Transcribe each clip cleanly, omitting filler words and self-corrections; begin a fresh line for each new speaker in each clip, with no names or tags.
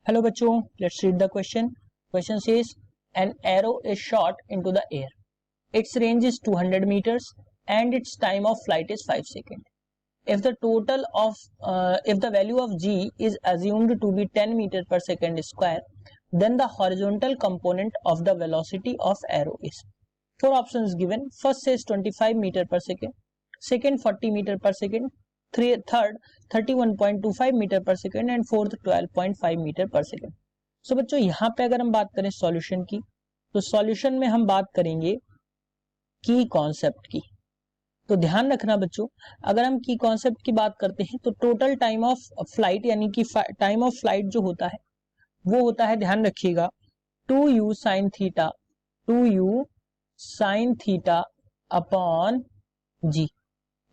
Hello बच्चों, let's read the question. Question says an arrow is shot into the air. Its range is 200 meters and its time of flight is 5 seconds. If the value of g is assumed to be 10 meter per second square, then the horizontal component of the velocity of arrow is. 4 options given. First says 25 meter per second, second 40 meter per second, third 31.25 meter पर second and fourth 12.5 meter पर second. So बच्चों यहाँ पे अगर हम बात करें solution की, तो सॉल्यूशन में हम बात करेंगे की कॉन्सेप्ट की. तो ध्यान रखना बच्चों, अगर हम की कॉन्सेप्ट की बात करते हैं तो टोटल टाइम ऑफ फ्लाइट यानी कि टाइम ऑफ फ्लाइट जो होता है वो होता है, ध्यान रखिएगा, 2u sin theta upon g.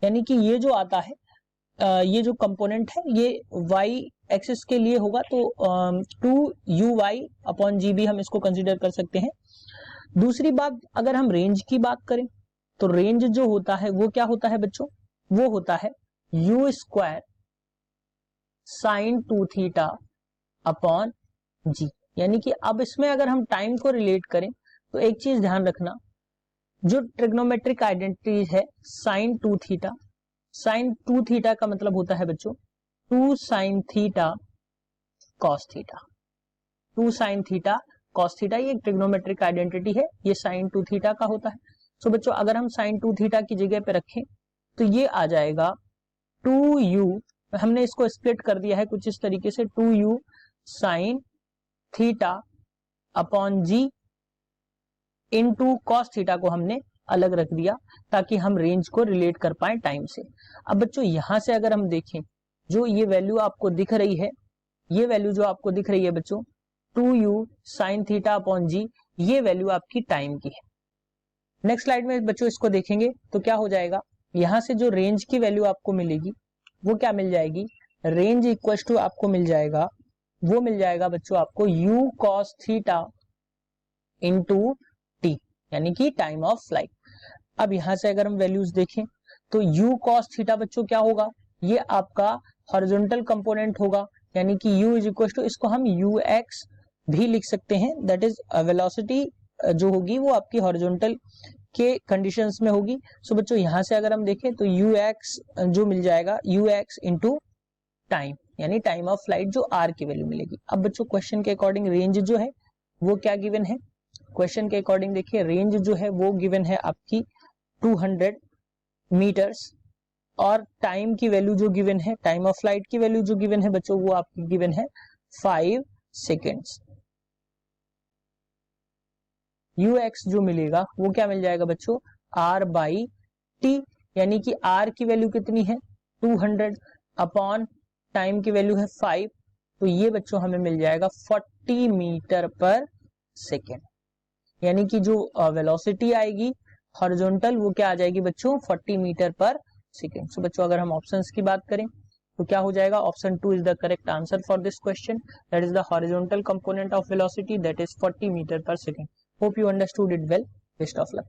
यानी कि ये जो आता है, ये जो कंपोनेंट है ये y एक्सिस के लिए होगा, तो 2uy अपॉन जी भी हम इसको कंसीडर कर सकते हैं. दूसरी बात, अगर हम रेंज की बात करें तो रेंज जो होता है वो क्या होता है बच्चों, वो होता है u square sine 2 theta upon g. यानी कि अब इसमें अगर हम टाइम को रिलेट करें तो एक चीज ध्यान रखना, जो ट्रिग्नोमेट्रिक आइडेंटिटी है साइन 2 थीटा, साइन 2 थीटा का मतलब होता है बच्चों 2 sine theta cos theta. 2 sine theta cos theta ये ट्रिग्नोमेट्रिक आइडेंटिटी है, ये साइन 2 थीटा का होता है. सो बच्चों अगर हम साइन 2 थीटा की जगह पे रखें तो ये आ जाएगा 2u, हमने इसको स्प्लिट कर दिया है कुछ इस तरीके से, 2u साइन थीटा अपॉन जी इनटू कॉस थीटा को हमने अलग रख दिया ताकि हम रेंज को रिलेट कर पाए टाइम से. अब बच्चों यहां से अगर हम देखें, जो ये वैल्यू आपको दिख रही है, ये वैल्यू जो आपको दिख रही है बच्चों 2u sin थीटा अपॉन जी, ये वैल्यू आपकी टाइम की है. नेक्स्ट स्लाइड में बच्चों इसको देखेंगे तो क्या हो जाएगा, यहां से जो रेंज की वैल्यू आपको मिलेगी वो क्या मिल जाएगी, रेंज इक्वल टू आपको मिल जाएगा, वो मिल जाएगा बच्चों आपको u cos theta into T, यानी कि टाइम ऑफ फ्लाइट. अब यहां से अगर हम वैल्यूज देखें तो u cos थीटा बच्चों क्या होगा, ये आपका हॉरिजॉन्टल कंपोनेंट होगा, यानी कि u इज इक्वल टू, इसको हम ux भी लिख सकते हैं, दैट इज वेलोसिटी जो होगी वो आपकी हॉरिजॉन्टल के कंडीशंस में होगी. सो बच्चों यहां से अगर हम देखें तो ux जो मिल जाएगा ux इंटू टाइम, यानी टाइम ऑफ फ्लाइट जो r की वैल्यू मिलेगी. अब बच्चों क्वेश्चन के अकॉर्डिंग रेंज जो है वो क्या गिवन है, क्वेश्चन के अकॉर्डिंग देखिए रेंज जो है वो गिवन है आपकी 200 मीटर्स और टाइम की वैल्यू जो गिवन है, टाइम ऑफ फ्लाइट की वैल्यू जो गिवन है बच्चों वो आपकी गिवन है 5 सेकेंड्स. ux जो मिलेगा वो क्या मिल जाएगा बच्चों, r बाई टी, यानी कि r की वैल्यू कितनी है 200 अपॉन टाइम की वैल्यू है 5, तो ये बच्चों हमें मिल जाएगा 40 मीटर पर सेकेंड. यानी कि जो वेलोसिटी आएगी हॉरिजॉन्टल वो क्या आ जाएगी बच्चों 40 मीटर पर सेकेंड. सो बच्चों अगर हम ऑप्शंस की बात करें तो क्या हो जाएगा, option 2 is the correct answer for this question, that is the horizontal component of velocity, that is 40 metre पर second. Hope you understood it well. Best of luck.